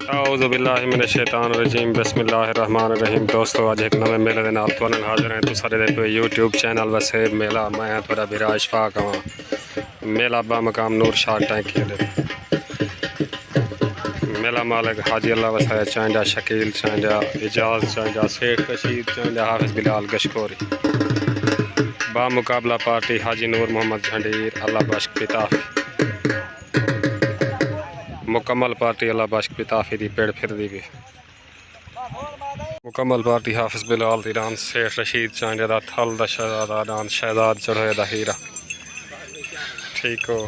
औज़ुबिल्लाहिमिनश्शैतानिर्रजीम बिस्मिल्लाहिर्रहमानिर्रहीम। दोस्तों आज एक नवे मेले के नाल तुहानू हाज़िर हैं। तो सारे देखो यूट्यूब चैनल वैसे मेला मैं थोड़ा विराज फाक हूँ मेला बा मकाम नूर शाह टैंकी मेला मालिक हाजी अल्लाह वसाया चांजा शकील चांजा एजाज चांजा शेख रशीद चांजा हाफिज़ बिलाल गशकोरी बा मुकाबला पार्टी हाजी नूर मोहम्मद झंडीर अल्लाह बख्श पिताफी मुकम्मल पार्टी अल्लाह बख्श पिताफी दी पेड़ फिर दी भी मुकम्मल पार्टी हाफिज़ बिलाल दी डांस शेख रशीद चांजा दा थल दा शहजादा डांस शहजाद चढ़ोए दा हीरा ठीक हो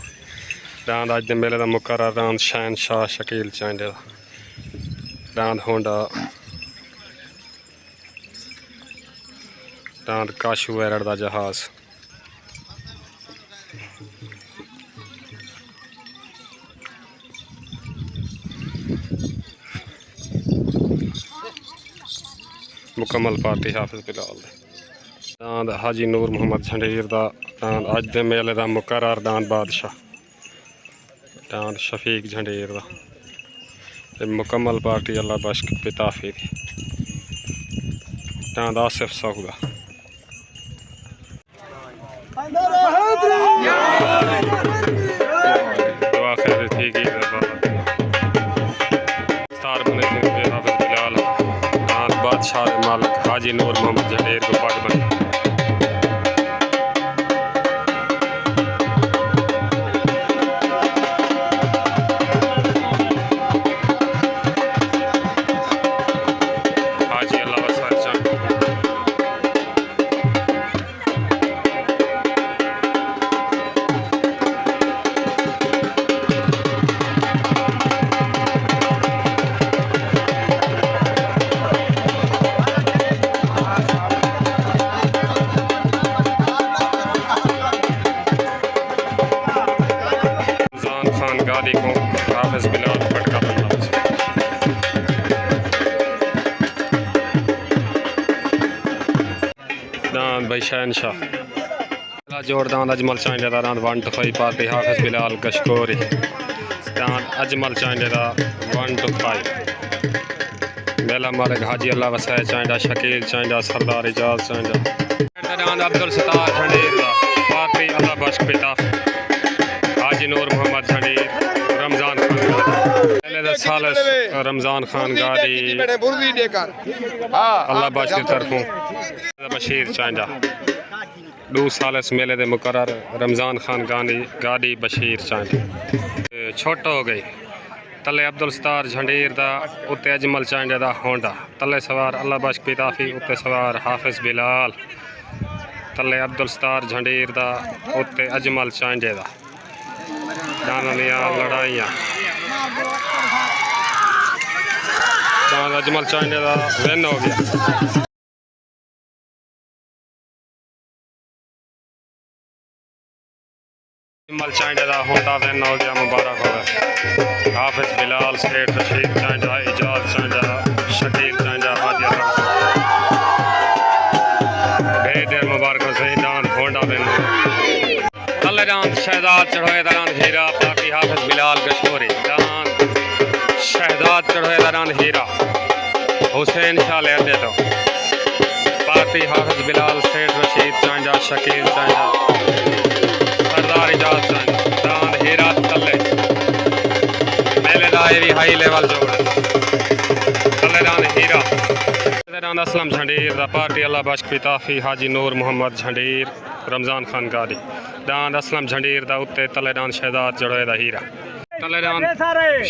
डांद अज दे मेले दा मुकर्रर डांस शहनशाह शकील चांजा डांद होंडा डांद काशू एरड़ दा जहाज़ मुकम्मल पार्टी हाफिज़ बिलाल डांद हाजी नूर मोहम्मद झंडीर दा डांद अज दे मेले दा मुकर्रर डांद बादशाह डांद शफीक झंडीर दा ते मुकम्मल पार्टी अल्लाह बख्श पिताफी दी डांद आसिफ सऊदा दुआ खैर ठीक ही हाफिज़ बिलाल डांद बादशाह मालिक हाजी नूर मोहम्मद झंडीर को पग बन गादी को हाफिज़ बिलाल फटका बनना दान भाई शहनशाह जोड़ दान अजमल चांडे दा दान 1 to 5 पार्टी हाफिज़ बिलाल गशकोरी दान अजमल चांडे दा 1 to 5 मेला मालिक हाजी अल्लाह वसाया चांडा शकील चांडा सरदार एजाज चांडा दान अब्दुल सत्तार झंडीर दा पार्टी अल्लाह बख्श पिताफी हाजी नूर मोहम्मद झंडीर रमज़ान खान रमज़ान खान गादी अल्लाह बख्श की तरफों बशीर चांजा 2 साल इस मेले के मुकर्रर रमज़ान खान गादी बशीर चांजा छोट हो गई तले अब्दुल सत्तार झंडीर दा उत्ते अजमल चांडे दा होंडा तले सवार अल्लाह बख्श पिताफी उत्ते सवार हाफिज़ बिलाल तले अब्दुल सत्तार झंडीर दा उत्ते अजमल चांडे दा लड़ाइया अजमल चांडे का विन हो गया अजमल चांडे का होंडा विन हो गया मुबारक हो हाफिज़ बिलाल शेख रशीद चांडा एजाज चांडा शकील चांडा हाजी देर मुबारक से डांद होंडा विन तले डांद शहजाद चढ़ोए दरान हीरा पार्टी हाफिज़ बिलाल गशकोरी डांद शहजाद चढ़ोए दरान हीरा हुसैन शाह ले दे दो पार्टी हाफिज़ बिलाल शेख रशीद चांजा शकील चांजा सरदार एजाज चांजा डांद हीरा तले मेले दा हाई लेवल जोड़ तले डांद हीरा डांद असलम झंडीर दा पार्टी अल्लाह बख्श पिताफी हाजी नूर मोहम्मद झंडीर रमज़ान खान गादी डांद असलम झंडीर दा उत्ते तले डांद शहजाद चढ़ोए दा हीरा तले डांद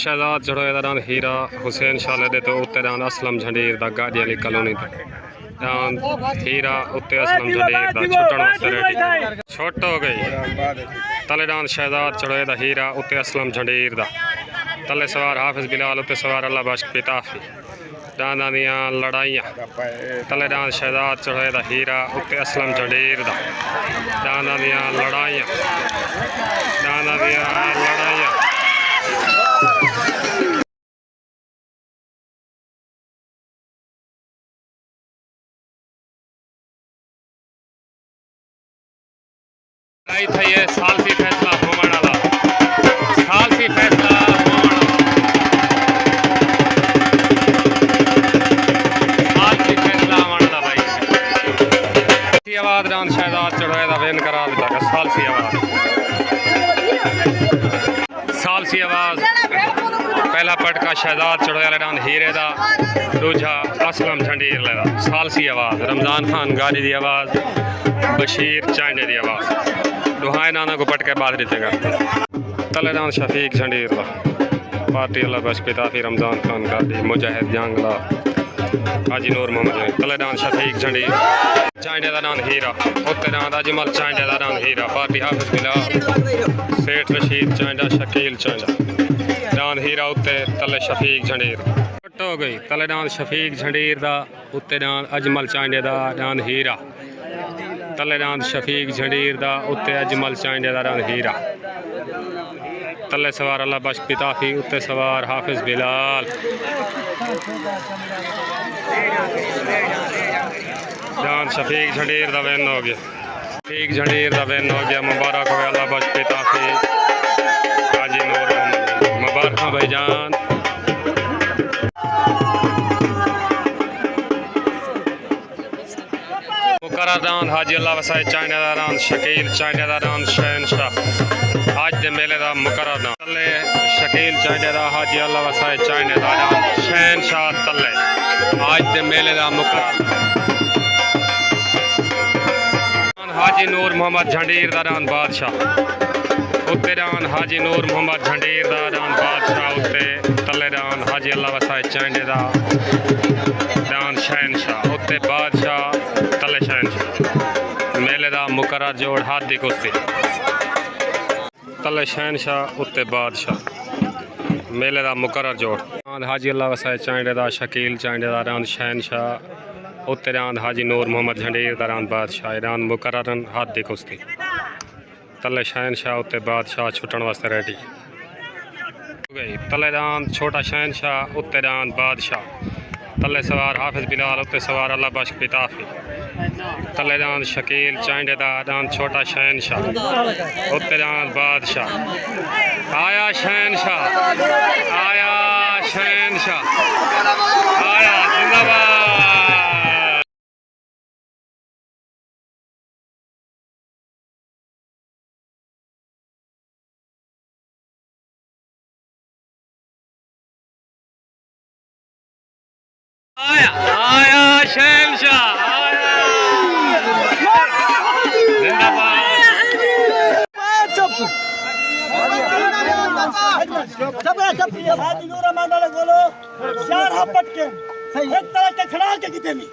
शहजाद चढ़ोए दा डांद हीरा हुसैन शाह दे तो उत्ते डांद असलम झंडीर दा गादी वाली कॉलोनी दा डांद हीरा उत्ते असलम झंडीर दा छुटन वास्ते रेडी छोट हो गई तले डांद शहजाद चढ़ोए दा हीरा उत्ते असलम झंडीर दा तले सवार हाफिज़ बिलाल उत्ते सवार अल्लाह बख्श पिताफी डांदा दियां लड़ाइयाँ तले डांद शहजाद चढ़ोए दा हीरा उत्ते असलम झंडीर दा डांदा दियां लड़ाइयाँ थी है साल सी फैसला होने वाला साल सी फैसला आबाद रान शहजाद चढ़ोए दा वेन करार दिता सालसी आवाज सालसी आवाज पहला पटका शहजाद चढ़ोए रान हीरे दा दूजा असलम झंडीर लेदा सालसी आवाज रमजान खान गारी दी आवाज बशीर चांडे दी आवाज दुहाए नाना को पटके बाद देते करते तलेदान शफीक झंडीर दा पार्टी अल्लाह बश पिताफी रमजान खान गारी मुजाहिद जंगला हाजी नूर मोहम्मद तलेदान शफीक झंडीर चांडे दा नाम हीरा उत्ते नाम अजमल चांडे दा नाम हीरा पार्टी हाफिज बिलाल सेठ रशीद चांडा शकील चांडा दान हीरा उत्ते तले शफीक झंडीर हो गई तले दान शफीक झंडीर दा उत्ते दान अजमल चांडे दा दान हीरा तले दान शफीक झंडीर दा उत्ते अजमल चांडे दा दान हीरा तले सवार अल्लाह बख्श पिताफी उत्ते सवार हाफिज बिलाल दान शफीक झंडीर दा वैन हो गया शफीक झंडीर दा वैन हो गया मुबारक हो अल्लाह बख्श पिताफी हाजी नूर मोहम्मद मुबारक भाईजान मुकर्रदान हाजी अल्लाह वसाए चाइनादारान शकील चाइनादारान शहनशाह आज दे मेले दा मुकर्रदान तले शकील चाइनादा हाजी अल्लाह वसाए चाइनादारान शहनशाह तले आज दे मेले दा मुकर्रदान हाजी नूर मोहम्मद झंडीर दारान बादशाह उत्ते दान हाजी नूर मोहम्मद झंडीर दारान बादशाह उत्ते तले दान हाजी अल्लाह वसाए चाइनादा दान शहनशाह उत्ते बादशाह तले शहनशाह मेले दा मुकर्रर जोड़ हाथ दी कुश्ती तले शहनशाह उत्ते बादशाह मेले दा मुकर्रर जोड़ हाजी अल्लाह वसाए चांडे दा शकील चांडे दा रान शहनशाह उत्ते रान हाजी नूर मोहम्मद झंडीर दा रान बादशाह रान मुकर्ररन हाथ दी कुश्ती तले शहनशाह उत्ते बादशाह छुटन वास्ते रेडी गई तले रान छोटा शहनशाह उत्ते रान बादशाह तले सवार हाफिज बिलाल उत्ते सवार अल्लाह बख्श पिताफी तले दान शकील चांडे दा दान छोटा शहनशाह उत्ते दान बादशाह आया शहनशाह आया शहनशाह आया जिंदाबाद आया आया शहनशाह आया जिंदाबाद बोलो चार हपट के एक तरह के खड़ा के किते में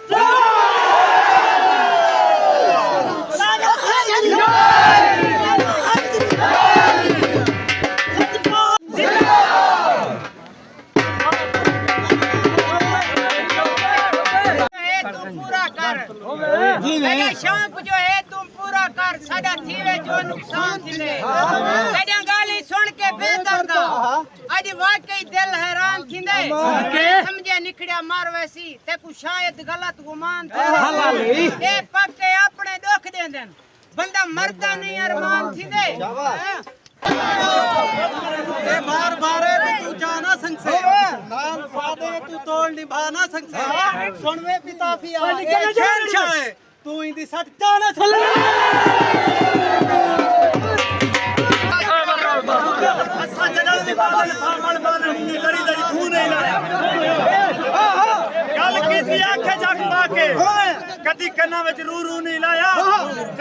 शौक जो है तुम पूरा कर सदा थीवे जो नुकसान थीवे तेरी गाली सुन के बेदर्द आज वाकई दिल हैरान थींदे समझे निकड़िया मार वैसी ते को शायद गलत गुमान थे ए पक्के अपने दुख देंदन बंदा मरदा नहीं अरमान थींदे ए बार बारे तू जाना संगसे नाल फादे तू तोड़ निभाना संगसे सुनवे पिताफी आ शहनशाह तू इंदी सट जाना चल अच्छा जगह दी बात फामण बारनी लड़ी लड़ी तू नहीं लाया गल कीती आखे जग पाके कदी कन्ना विच रू रू नहीं लाया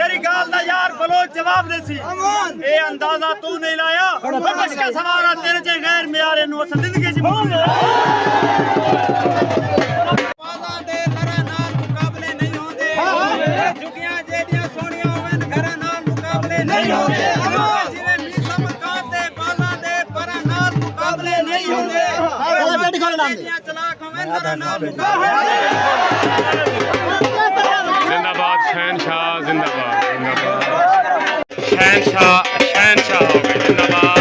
तेरी गाल दा यार बलोच जवाब देसी ए अंदाजा तू नहीं लाया बस का सवारा तेरे जे गैर मियारे नु अस जिंदगी च पादा दे लरा नाल मुकाबले नहीं होंदे जुगियां जेडियां सोनियां होवन घरा नाल मुकाबले नहीं होंदे जिवे नीसम काते बाला दे पर नाल मुकाबले नहीं होंदे जेडियां चलाक होवन घरा नाल मुकाबले जिंदाबाद शहनशाह जिंदाबाद जिंदाबाद शहनशाह शहनशाह हो गए जिंदाबाद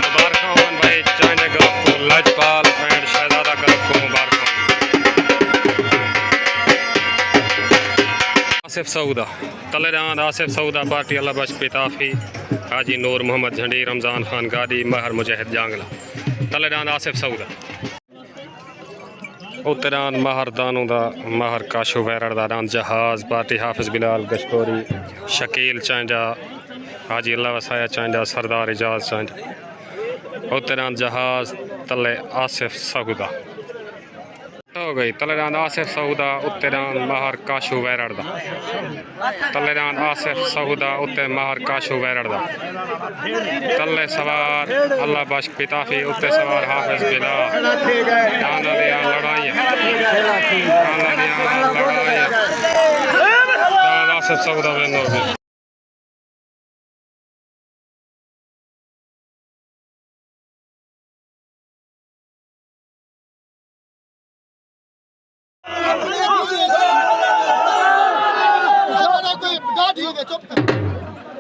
मुबारक हो भाई चाइना ग्रुप को लजपाल एंड शहजादा ग्रुप को मुबारक आसिफ सऊदा तलेदान आसिफ सऊदा पार्टी अल्लाह बख्श पिताफी हाजी नूर मोहम्मद झंडी रमजान खान गादी महर मुजाहिद जांगला तलेदान आसिफ सऊदा उत्तरान महरदानों दा महर काशो वैरड़ दा रान जहाज पार्टी हाफिज बिलाल गशकोरी शकील चांजा हाजी अल्लाह वसाया चांजा सरदार इजाज चांजा उत्तरान जहाज तले आसिफ सऊदा हो गई तलेरान आसिफ सऊदा उत्तरान महर काशो वैरड़ दा तलेरान आसिफ सऊदा उत्ते महर काशो वैरड़ दा तले सवार अल्लाह बख्श पिताफी उत्ते सवार हाफिज बिलाल आना दिया लड़ाई आसिफ सऊदा बेनो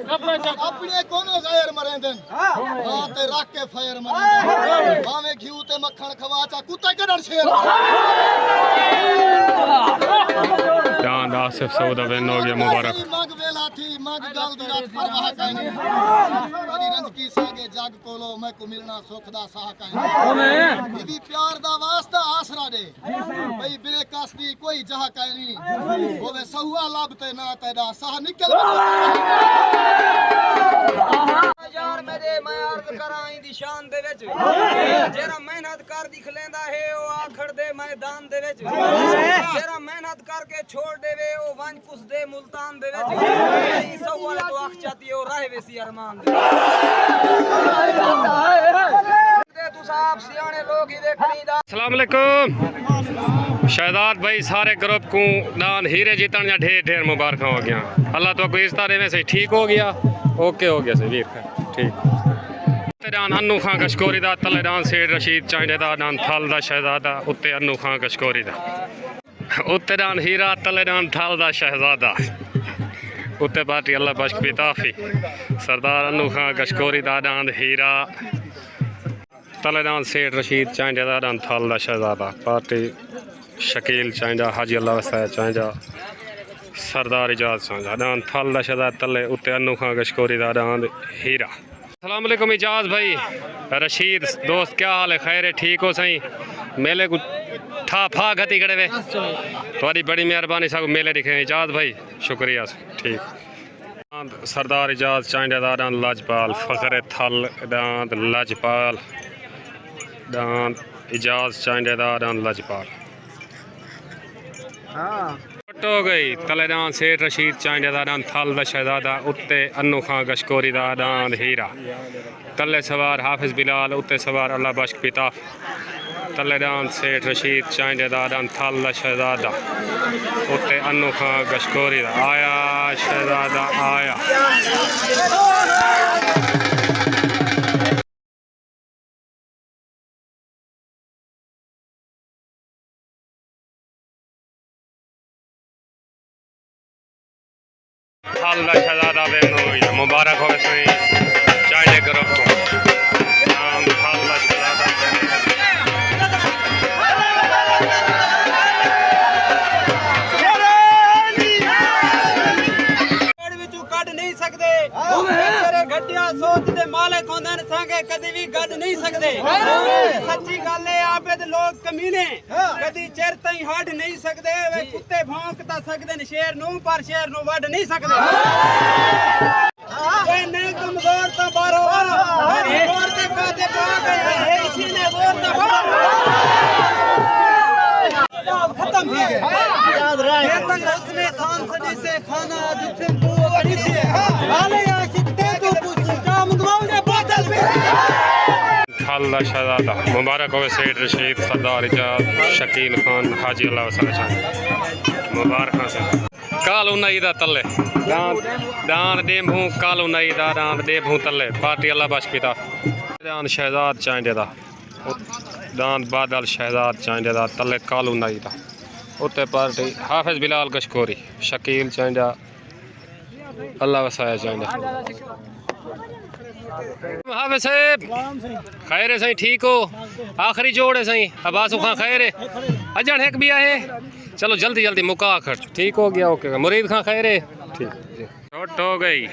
अपने कोनो गैर मरेंदन हां ते रख के फायर मरेंदन भावे घिऊ ते मक्खन खवाचा कुत्ते कदर शेर जान आसिफ सऊदा बेनो गया मुबारक मग वेला थी मग गल दी रात परवाह कानी अदी रंज की सागे जग कोलो मैं को मिलना सुख दा साह कानी बीबी प्यार दा वास्ता आसरा दे भई बेकस दी कोई जह कानी होवे सहुआ लबते ना तेदा साह निकल यार मेरे मैं अर्ज करा दी शान दे विच जेरा मेहनत कर दिख लेंदा है ओ आखड़ दे मैदान दे विच जेरा मेहनत करके छोड़ देवे ओ वन कुछ दे मुल्तान दे विच ई सब वाले तो आख चाहती ओ राह वेसी अरमान दे तू साहब सियाने लोग ही देखनी दा अस्सलाम वालेकुम शहजाद भाई सारे ग्रुप को दान हीरे जीतन या ढेर ढेर मुबारक हो गया अल्लाह तो कोई इस तरह में से ठीक हो गया ओके हो गया से वीर ठीक उत्तरान अन्नू खां कशकोरी दा तलेरान सेठ रशीद चांडे दा दान थल दा शहजादा उत्ते अन्नू खां कशकोरी दा उत्तरान हीरा तलेरान थल दा शहजादा उत्ते पार्टी अल्लाह बख्श पिताफी सरदार अन्नू खां कशकोरी दा दान हीरा तलेरान सेठ रशीद चांडे दा दान थल दा शहजादा पार्टी शकील चांजा हाजी अल्लाह वसाया चांजा सरदार इजाज चांजा दान थल दा शहजादा तले उत्ते अन्नू खां कशकोरी दा दान हीरा अस्सलाम वालेकुम इजाज भाई रशीद दोस्त क्या हाल है खैर है ठीक हो सही मेले को था फा गति करे वे तुम्हारी बड़ी मेहरबानी साहब मेले दिखे इजाज भाई शुक्रिया ठीक सरदार इजाज चांजा दा दान लाजपाल फखर थल दान लाजपाल दान इजाज चांजा दा दान लाजपाल हो गई तलेरान सेठ रशीद चांडे दा दान थल दा शहजादा उत्ते अन्नू खां कशकोरी दा दान हीरा तले सवार हाफिज बिलाल उत्ते सवार अल्लाह बख्श पिताफ तलेरान सेठ रशीद चांडे दा दान थल दा शहजादा उत्ते अन्नू खां कशकोरी दा आया शहजादा आया थल दा शहजादा बेनो मुबारक हो सही चांडे ग्रुप को नाम थल दा शहजादा विचों कढ नहीं सकदे तेरे गड्डियां सोच दे मालिक होंदे ने सांगे कदी भी गड नहीं सकदे सच्ची गल है आपे ते लोग कमीने कदी चिर ताईं हट नहीं सकदे वे कुत्ते भौंक ता सकदे ने शेर नूं पर शेर नूं वड नहीं सकदे वे नहीं कमजोर ता बारो और ते काते पा गए है इसी ने वोर ता खत्म हो गया याद रहे उसने खान सजी से खाना जिससे तू बड़ी से हाले आशिक ते तू पूछ काम दवाओगे बोतल पे थल दा शहजादा मुबारक हो सेठ रशीद सरदार इजाज शकील खान हाजी अल्लाह वसाया मुबारक से कालू नई दा तले दान डेमू कालू नई दा दान डेमू तले पार्टी अल्लाह बख्श पिता दान शहजाद चांडे दा दान बादल शहजाद चांडे दा तले कालू नई दा उत्ते पार्टी हाफिज बिलाल कशकोरी शकील चांडा अल्लाह वसाया चांडा हाफिज साहब खैर है सही ठीक हो आखिरी जोड़ है सही अब्बास खां खैर है अजन एक भी आए चलो जल्दी जल्दी मुका खर्च ठीक हो गया ओके मुरीद खां खैर है ठीक छोट हो गई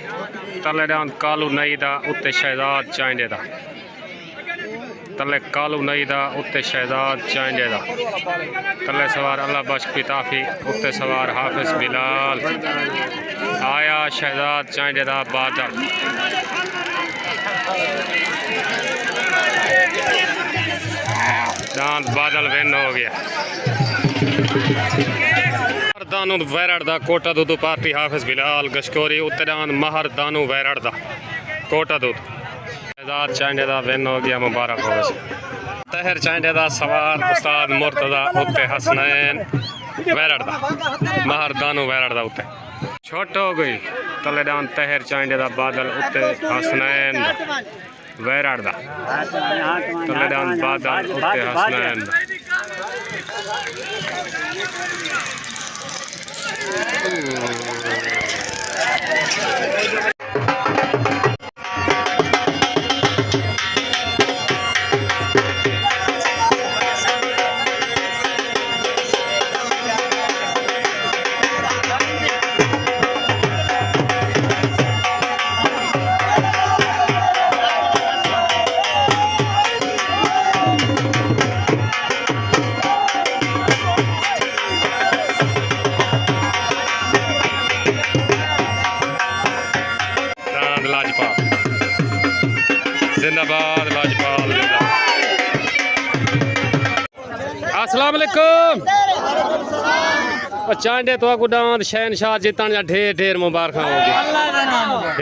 तले दान कालू नई दा उत्ते शहजाद चांडे दा तले कालू नई दा उत्ते शहजाद चांजे दा तले सवार अल्लाह बख्श पिताफी उत्ते सवार हाफिज बिलाल आया शहजाद चांजे दा बादल दांत बादल विन हो गया दानू वैरड़ दा कोटा दूध पार्टी हाफिज बिलाल गशकोरी उत्ते दान महर दानू वैरड़ दा कोटा दूध शहजाद चांजे दा विन हो गया मुबारक हो तहर चांजे दा सवार उस्ताद मुर्तजा उत्ते हसनैन वैरड़ दा महर दानू वैरड़ दा उत्ते छोट हो गई तले दान तहर चांजे दा बादल उत्ते हसनैन वैरड़ दा तले दान बादल उत्ते हसनैन जिंदाबाद लाजपाल अस्सलाम वालेकुम चांडे तो गुडांद शहनशाह जितन या ढेर ढेर मुबारक हो गया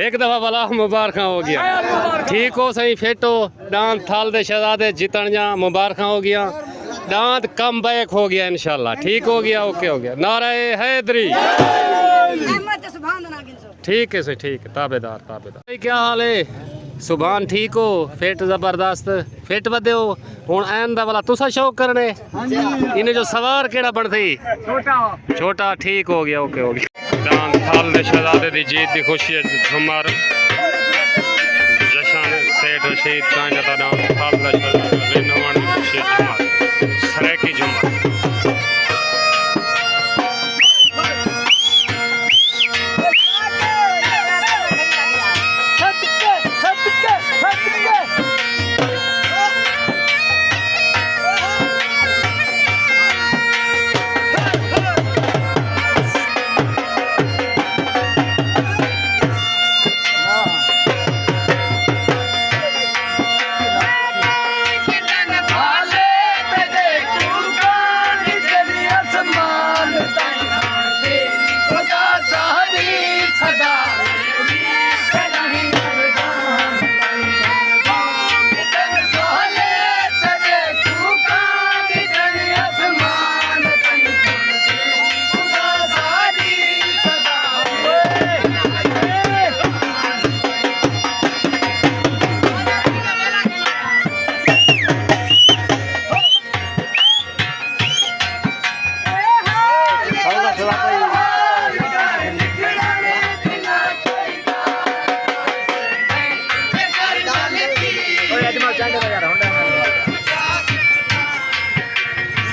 एक दफा वाला मुबारक हो गया ठीक हो सही फेटो डांद थाल दे शहजादे जितन या मुबारक हो गया दांत कम बैक हो गया इंशाल्लाह ठीक हो गया ओके हो गया नारे हैदरी ठीक है सही ठीक है ताबेदार ताबेदार क्या हाल है सुभान ठीक हो फिट जबरदस्त फिट बदे हो हुन ऐन दा वाला तुसा शौक करने इन्हें जो सवार केड़ा बनती छोटा ठीक हो गया ओके हो गया दान थाल दे शहजादे दी जीत दी खुशी झुमर जशन सेठ रशीद चांदा दा नाम थाल दा शहजादे विन होण दी खुशी झुमर सरेकी झुमर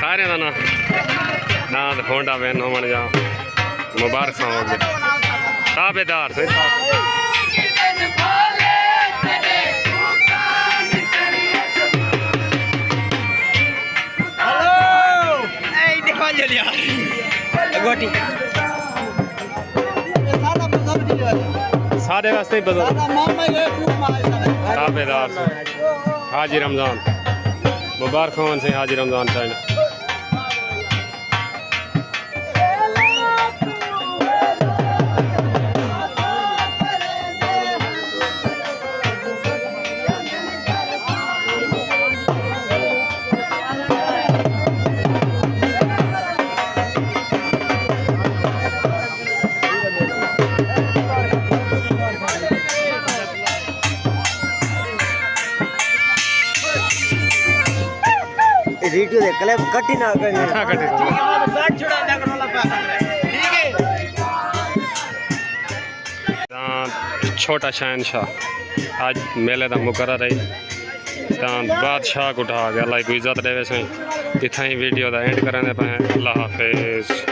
सारे का ना होंडा वैन होवन जा मुबारक हो गया ताबेदार से सारे वास्ते ताबेदार से हाजी रमजान मुबारक होवन से हाजी रमजान चाहिए वीडियो देख ले कटी ना करेंगे हाँ कटी छोटा शहनशाह आज मेले का मुकर्रर है बादशाह को उठा गया अल्लाह को इज्जत देवे सही इतना ही वीडियो का एंड करने पे अल्लाह हाफिज।